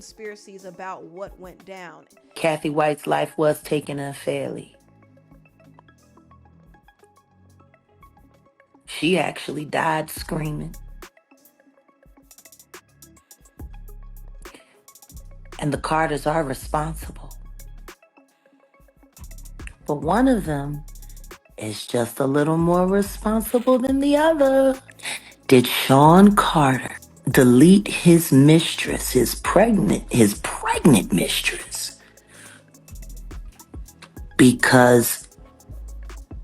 conspiracies about what went down. Cathy White's life was taken unfairly. She actually died screaming. And the Carters are responsible. But one of them is just a little more responsible than the other. Did Sean Carter delete his mistress, his pregnant mistress, because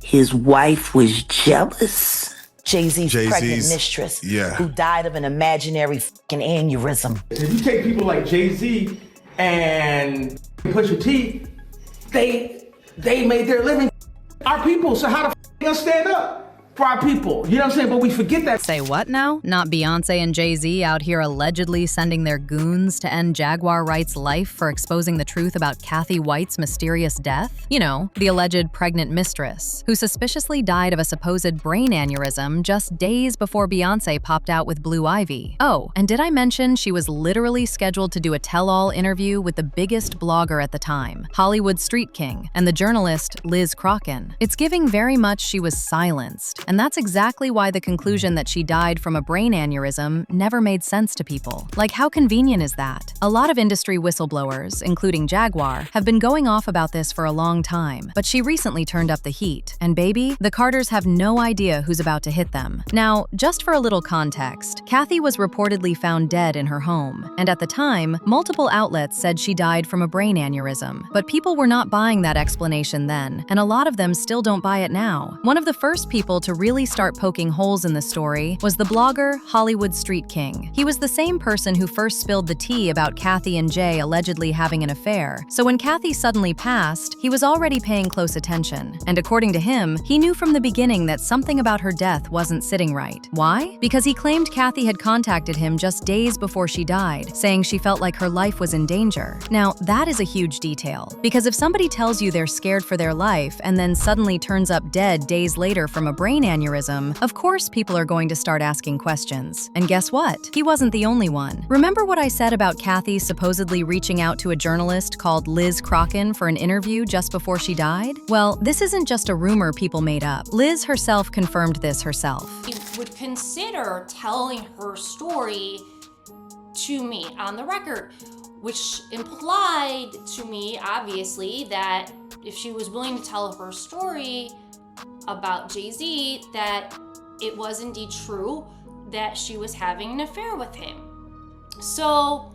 his wife was jealous? Jay Z's pregnant mistress, who died of an imaginary fucking aneurysm. If you take people like Jay Z and Pusha T, they made their living our people. So how the they gonna stand up for our people? You know what I'm saying? But we forget that. Say what now? Not Beyonce and Jay Z out here allegedly sending their goons to end Jaguar Wright's life for exposing the truth about Cathy White's mysterious death? You know, the alleged pregnant mistress, who suspiciously died of a supposed brain aneurysm just days before Beyonce popped out with Blue Ivy. Oh, and did I mention she was literally scheduled to do a tell-all interview with the biggest blogger at the time, Hollywood Street King, and the journalist Liz Crockin? It's giving very much she was silenced. And that's exactly why the conclusion that she died from a brain aneurysm never made sense to people. Like, how convenient is that? A lot of industry whistleblowers, including Jaguar, have been going off about this for a long time, but she recently turned up the heat. And baby, the Carters have no idea who's about to hit them. Now, just for a little context, Cathy was reportedly found dead in her home, and at the time, multiple outlets said she died from a brain aneurysm. But people were not buying that explanation then, and a lot of them still don't buy it now. One of the first people to really start poking holes in the story was the blogger Hollywood Street King. He was the same person who first spilled the tea about Cathy and Jay allegedly having an affair. So when Cathy suddenly passed, he was already paying close attention. And according to him, he knew from the beginning that something about her death wasn't sitting right. Why? Because he claimed Cathy had contacted him just days before she died, saying she felt like her life was in danger. Now, that is a huge detail, because if somebody tells you they're scared for their life and then suddenly turns up dead days later from a brain aneurysm, of course people are going to start asking questions. And guess what? He wasn't the only one. Remember what I said about Cathy supposedly reaching out to a journalist called Liz Crockin for an interview just before she died? Well, this isn't just a rumor people made up. Liz herself confirmed this herself. She would consider telling her story to me on the record, which implied to me, obviously, that if she was willing to tell her story about Jay Z, that it was indeed true that she was having an affair with him. So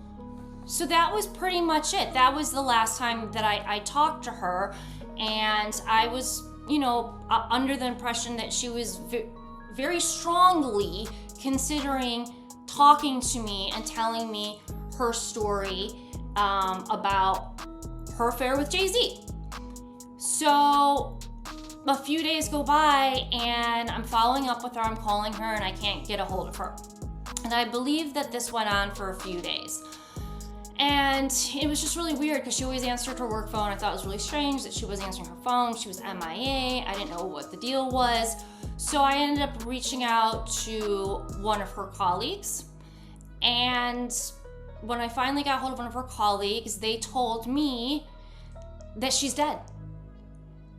that was pretty much it. That was the last time that I talked to her, and I was, under the impression that she was very strongly considering talking to me and telling me her story about her affair with Jay Z. So a few days go by and I'm following up with her, I'm calling her, and I can't get a hold of her. And I believe that this went on for a few days. And it was just really weird because she always answered her work phone. I thought it was really strange that she wasn't answering her phone. She was MIA. I didn't know what the deal was. So I ended up reaching out to one of her colleagues. And when I finally got hold of one of her colleagues, they told me that she's dead.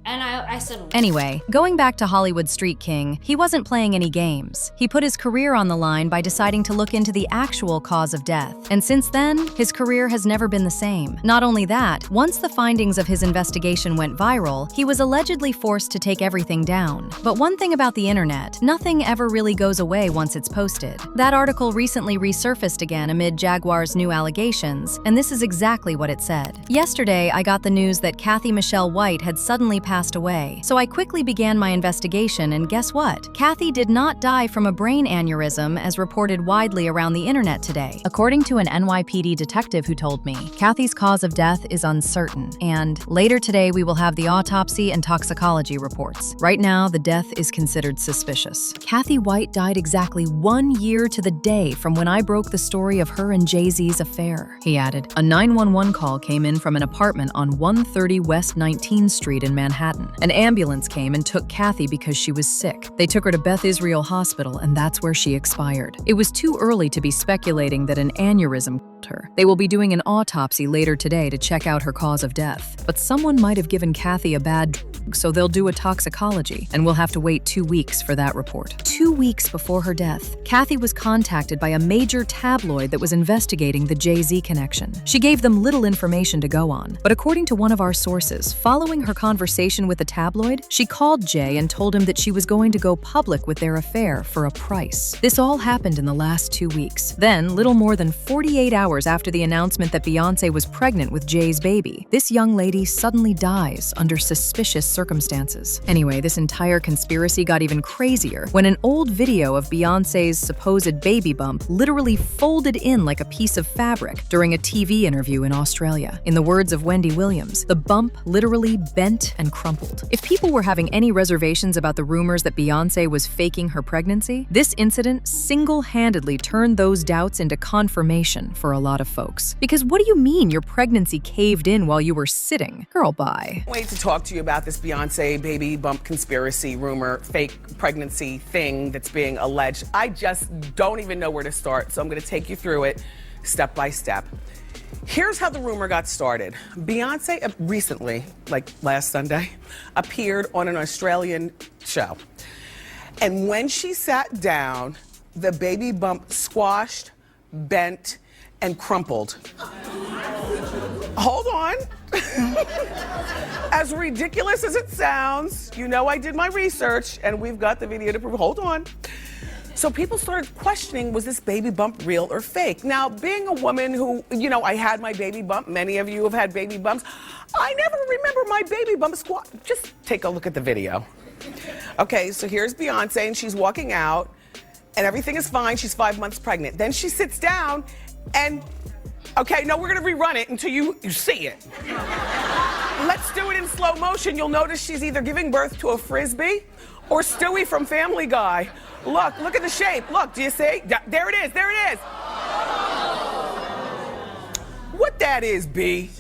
And I said, anyway, going back to Hollywood Street King, he wasn't playing any games. He put his career on the line by deciding to look into the actual cause of death. And since then, his career has never been the same. Not only that, once the findings of his investigation went viral, he was allegedly forced to take everything down. But one thing about the internet, nothing ever really goes away once it's posted. That article recently resurfaced again amid Jaguar's new allegations, and this is exactly what it said. Yesterday, I got the news that Cathy Michelle White had suddenly passed away. So I quickly began my investigation, and guess what? Cathy did not die from a brain aneurysm as reported widely around the internet today. According to an NYPD detective who told me, Cathy's cause of death is uncertain, and later today we will have the autopsy and toxicology reports. Right now, the death is considered suspicious. Cathy White died exactly 1 year to the day from when I broke the story of her and Jay Z's affair. He added, a 911 call came in from an apartment on 130 West 19th Street in Manhattan, Manhattan. An ambulance came and took Cathy because she was sick. They took her to Beth Israel Hospital, and that's where she expired. It was too early to be speculating that an aneurysm killed her. They will be doing an autopsy later today to check out her cause of death. But someone might have given Cathy a bad drug, so they'll do a toxicology, and we'll have to wait 2 weeks for that report. 2 weeks before her death, Cathy was contacted by a major tabloid that was investigating the Jay Z connection. She gave them little information to go on, but according to one of our sources, following her conversation with the tabloid, she called Jay and told him that she was going to go public with their affair for a price. This all happened in the last 2 weeks. Then, little more than 48 hours after the announcement that Beyonce was pregnant with Jay's baby, this young lady suddenly dies under suspicious circumstances. Anyway, this entire conspiracy got even crazier when an old video of Beyonce's supposed baby bump literally folded in like a piece of fabric during a TV interview in Australia. In the words of Wendy Williams, the bump literally bent and crumpled. If people were having any reservations about the rumors that Beyonce was faking her pregnancy, this incident single-handedly turned those doubts into confirmation for a lot of folks. Because what do you mean your pregnancy caved in while you were sitting? Girl, bye. Wait to talk to you about this Beyonce baby bump conspiracy rumor, fake pregnancy thing that's being alleged. I just don't even know where to start, so I'm gonna take you through it step by step. Here's how the rumor got started. Beyonce recently, like last Sunday, appeared on an Australian show. And when she sat down, the baby bump squashed, bent, and crumpled. Hold on. As ridiculous as it sounds, you know I did my research and we've got the video to prove. Hold on. So people started questioning, was this baby bump real or fake? Now, being a woman who, I had my baby bump, many of you have had baby bumps, I never remember my baby bump squat. Just take a look at the video. Okay, so here's Beyonce and she's walking out and everything is fine. She's 5 months pregnant. Then she sits down and, okay, no, we're gonna rerun it until you see it. Let's do it in slow motion. You'll notice she's either giving birth to a Frisbee or Stewie from Family Guy. Look at the shape. Look, do you see? There it is, there it is. What that is, B?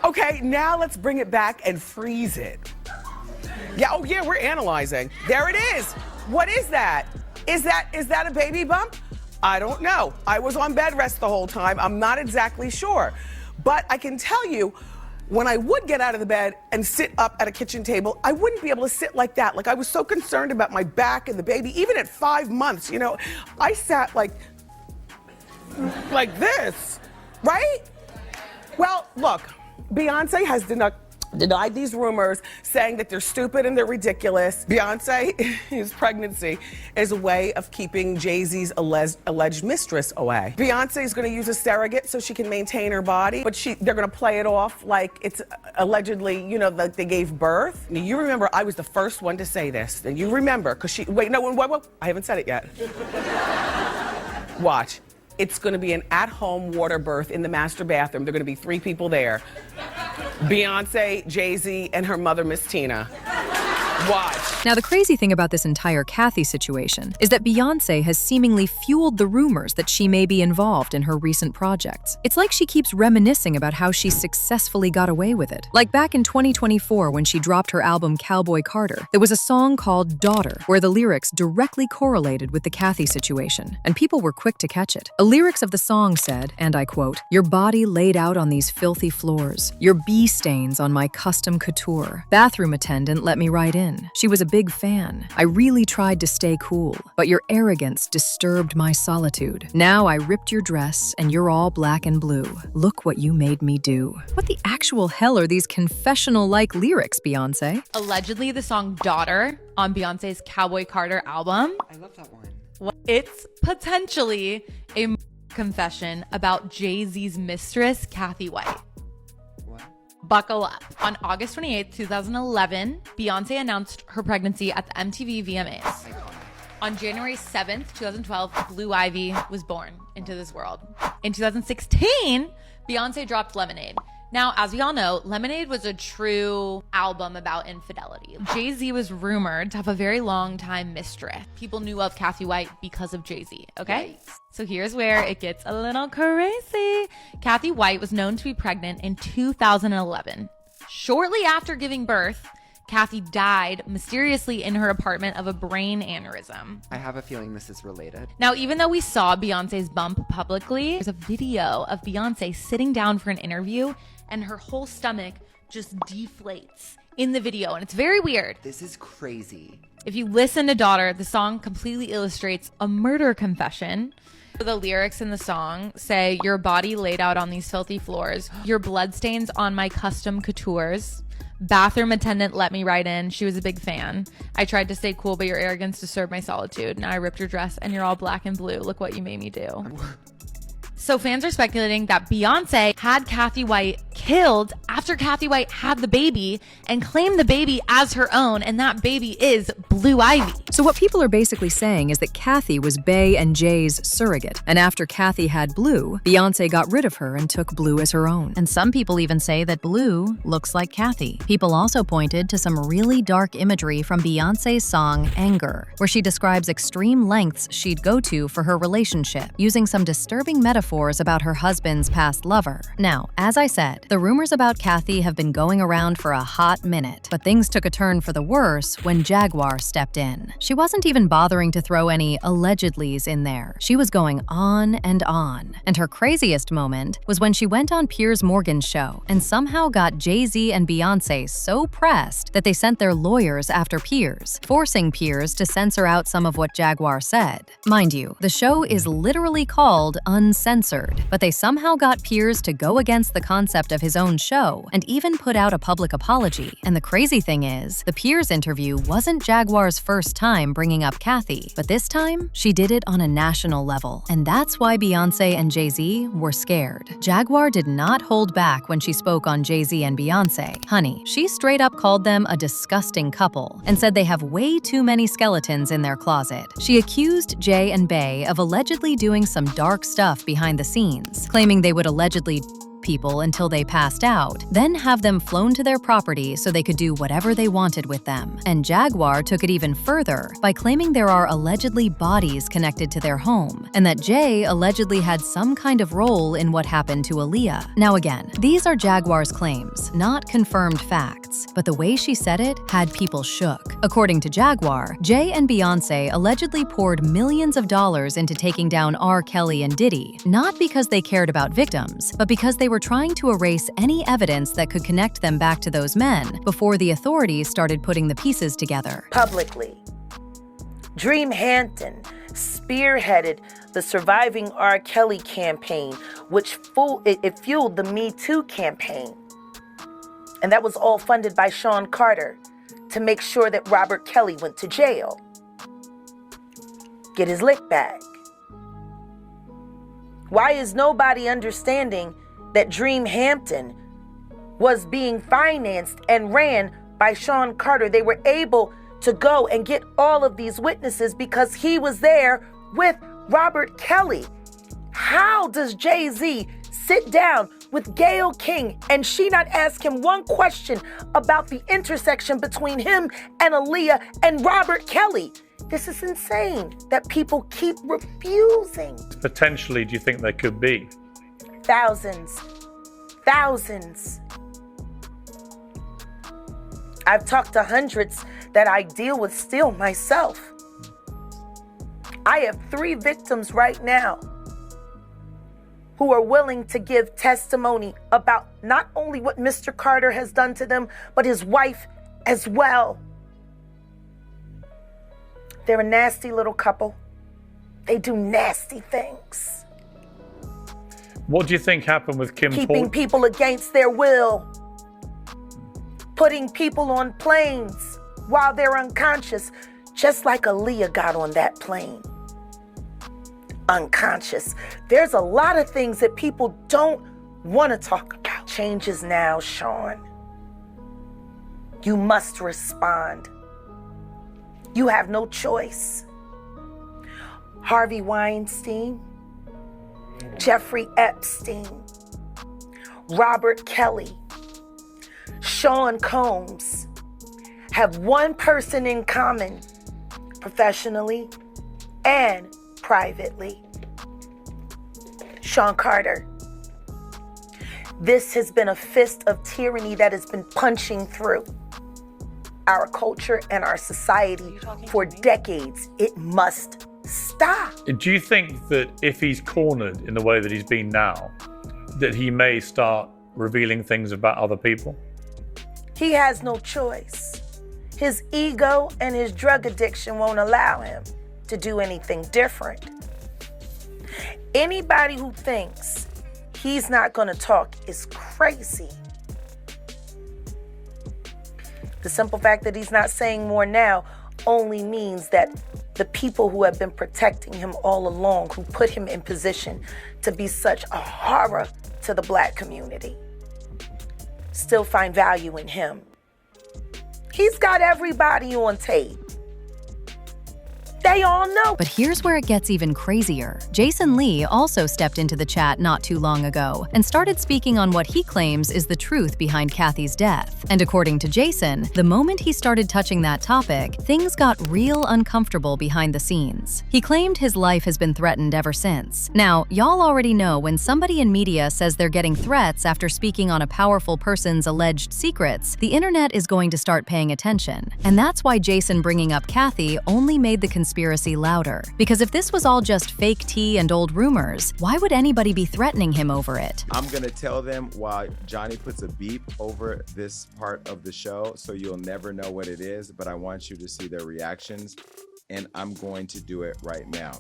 Okay, now let's bring it back and freeze it. Yeah, oh yeah, we're analyzing. There it is. What is that? Is that a baby bump? I don't know. I was on bed rest the whole time. I'm not exactly sure. But I can tell you, when I would get out of the bed and sit up at a kitchen table, I wouldn't be able to sit like that. Like I was so concerned about my back and the baby. Even at 5 months, I sat like this, right? Well, look, Beyonce has denied these rumors, saying that they're stupid and they're ridiculous. Beyonce's pregnancy is a way of keeping Jay Z's alleged mistress away. Beyonce is going to use a surrogate so she can maintain her body, but they're going to play it off like it's allegedly, like they gave birth. Now, you remember I was the first one to say this, and you remember because wait, I haven't said it yet. Watch. It's going to be an at-home water birth in the master bathroom. There are going to be 3 people there. Beyonce, Jay Z, and her mother, Miss Tina. Watch. Now, the crazy thing about this entire Cathy situation is that Beyonce has seemingly fueled the rumors that she may be involved in her recent projects. It's like she keeps reminiscing about how she successfully got away with it. Like back in 2024 when she dropped her album Cowboy Carter, there was a song called Daughter, where the lyrics directly correlated with the Cathy situation, and people were quick to catch it. The lyrics of the song said, and I quote, "Your body laid out on these filthy floors, your bee stains on my custom couture. Bathroom attendant let me right in. She was a big fan. I really tried to stay cool, but your arrogance disturbed my solitude. Now I ripped your dress and you're all black and blue. Look what you made me do." What the actual hell are these confessional-like lyrics, Beyonce? Allegedly, the song Daughter on Beyonce's Cowboy Carter album. I love that one. It's potentially a confession about Jay Z's mistress, Cathy White. Buckle up. On August 28th, 2011, Beyonce announced her pregnancy at the MTV VMAs. On January 7th, 2012, Blue Ivy was born into this world. In 2016, Beyonce dropped Lemonade. Now, as we all know, Lemonade was a true album about infidelity. Jay Z was rumored to have a very long time mistress. People knew of Cathy White because of Jay Z, okay? Yikes. So here's where it gets a little crazy. Cathy White was known to be pregnant in 2011. Shortly after giving birth, Cathy died mysteriously in her apartment of a brain aneurysm. I have a feeling this is related. Now, even though we saw Beyonce's bump publicly, there's a video of Beyonce sitting down for an interview and her whole stomach just deflates in the video, and it's very weird. This is crazy. If you listen to Daughter, the song completely illustrates a murder confession. The lyrics in the song say, "Your body laid out on these filthy floors, your bloodstains on my custom coutures. Bathroom attendant let me right in. She was a big fan. I tried to stay cool, but your arrogance disturbed my solitude. Now I ripped your dress and you're all black and blue. Look what you made me do." So fans are speculating that Beyonce had Cathy White killed after Cathy White had the baby and claimed the baby as her own, and that baby is Blue Ivy. So what people are basically saying is that Cathy was Bey and Jay's surrogate, and after Cathy had Blue, Beyonce got rid of her and took Blue as her own. And some people even say that Blue looks like Cathy. People also pointed to some really dark imagery from Beyonce's song Anger, where she describes extreme lengths she'd go to for her relationship, using some disturbing metaphors about her husband's past lover. Now, as I said, the rumors about Cathy have been going around for a hot minute, but things took a turn for the worse when Jaguar stepped in. She wasn't even bothering to throw any allegedlys in there. She was going on, and her craziest moment was when she went on Piers Morgan's show and somehow got Jay Z and Beyonce so pressed that they sent their lawyers after Piers, forcing Piers to censor out some of what Jaguar said. Mind you, the show is literally called Uncensored, but they somehow got Piers to go against the concept of his own show and even put out a public apology. And the crazy thing is, the Piers interview wasn't Jaguar's first time bringing up Cathy, but this time, she did it on a national level. And that's why Beyonce and Jay Z were scared. Jaguar did not hold back when she spoke on Jay Z and Beyonce. Honey, she straight up called them a disgusting couple and said they have way too many skeletons in their closet. She accused Jay and Bey of allegedly doing some dark stuff behind the scenes, claiming they would allegedly people until they passed out, then have them flown to their property so they could do whatever they wanted with them. And Jaguar took it even further by claiming there are allegedly bodies connected to their home, and that Jay allegedly had some kind of role in what happened to Aaliyah. Now again, these are Jaguar's claims, not confirmed facts, but the way she said it had people shook. According to Jaguar, Jay and Beyonce allegedly poured millions of dollars into taking down R. Kelly and Diddy, not because they cared about victims, but because they were trying to erase any evidence that could connect them back to those men before the authorities started putting the pieces together. Publicly, Dream Hampton spearheaded the Surviving R. Kelly campaign, which fueled the Me Too campaign. And that was all funded by Sean Carter to make sure that Robert Kelly went to jail. Get his lick back. Why is nobody understanding that Dream Hampton was being financed and ran by Sean Carter? They were able to go and get all of these witnesses because he was there with Robert Kelly. How does Jay Z sit down with Gayle King and she not ask him one question about the intersection between him and Aaliyah and Robert Kelly? This is insane that people keep refusing. Potentially, do you think there could be? Thousands. I've talked to hundreds that I deal with still myself. I have 3 victims right now who are willing to give testimony about not only what Mr. Carter has done to them, but his wife as well. They're a nasty little couple. They do nasty things. What do you think happened with Kim Keeping people against their will. Putting people on planes while they're unconscious, just like Aaliyah got on that plane. Unconscious. There's a lot of things that people don't want to talk about. Change is now, Sean. You must respond. You have no choice. Harvey Weinstein, Jeffrey Epstein, Robert Kelly, Sean Combs have one person in common, professionally and privately. Sean Carter. This has been a fist of tyranny that has been punching through our culture and our society for decades. It must stop. Do you think that if he's cornered in the way that he's been now, that he may start revealing things about other people? He has no choice. His ego and his drug addiction won't allow him to do anything different. Anybody who thinks he's not going to talk is crazy. The simple fact that he's not saying more now only means that the people who have been protecting him all along, who put him in position to be such a horror to the Black community, still find value in him. He's got everybody on tape. They all know. But here's where it gets even crazier. Jason Lee also stepped into the chat not too long ago and started speaking on what he claims is the truth behind Cathy's death. And according to Jason, the moment he started touching that topic, things got real uncomfortable behind the scenes. He claimed his life has been threatened ever since. Now, y'all already know when somebody in media says they're getting threats after speaking on a powerful person's alleged secrets, the internet is going to start paying attention. And that's why Jason bringing up Cathy only made the conspiracy louder. Because if this was all just fake tea and old rumors, why would anybody be threatening him over it? I'm gonna tell them while Johnny puts a beep over this part of the show, so you'll never know what it is, but I want you to see their reactions, and I'm going to do it right now.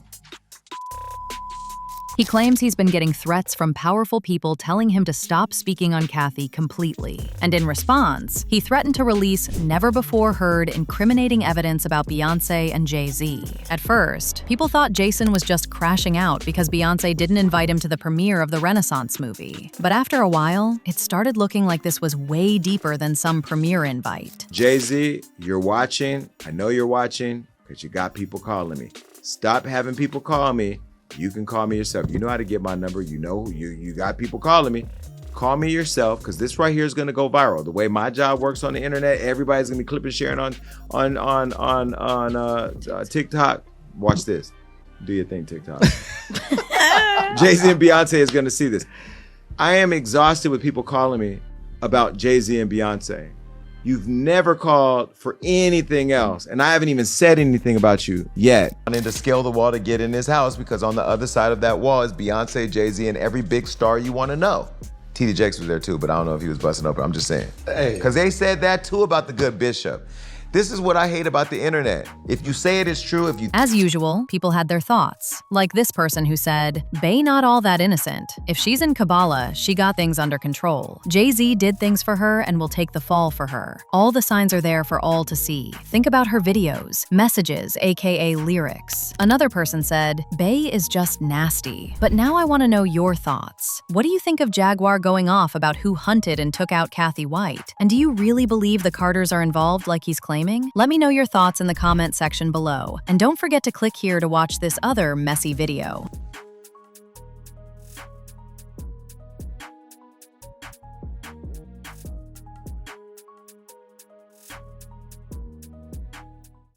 He claims he's been getting threats from powerful people telling him to stop speaking on Cathy completely. And in response, he threatened to release never-before-heard incriminating evidence about Beyonce and Jay Z. At first, people thought Jason was just crashing out because Beyonce didn't invite him to the premiere of the Renaissance movie. But after a while, it started looking like this was way deeper than some premiere invite. Jay Z, you're watching. I know you're watching because you got people calling me. Stop having people call me. You can call me yourself. You know how to get my number. You know, you got people calling me. Call me yourself, because this right here is going to go viral. The way my job works on the internet, everybody's going to be clipping, sharing on TikTok. Watch this. Do your thing, TikTok. Jay Z and Beyonce is going to see this. I am exhausted with people calling me about Jay Z and Beyonce. You've never called for anything else, and I haven't even said anything about you yet. I need to scale the wall to get in this house, because on the other side of that wall is Beyonce, Jay Z, and every big star you want to know. T.D. Jakes was there too, but I don't know if he was busting open. I'm just saying. Because they said that too about the good Bishop. This is what I hate about the internet. If you say it is true, if you... As usual, people had their thoughts. Like this person who said, "Bey not all that innocent. If she's in Kabbalah, she got things under control. Jay Z did things for her and will take the fall for her. All the signs are there for all to see. Think about her videos, messages, aka lyrics." Another person said, "Bey is just nasty." But now I want to know your thoughts. What do you think of Jaguar going off about who hunted and took out Cathy White? And do you really believe the Carters are involved like he's claiming? Let me know your thoughts in the comment section below. And don't forget to click here to watch this other messy video.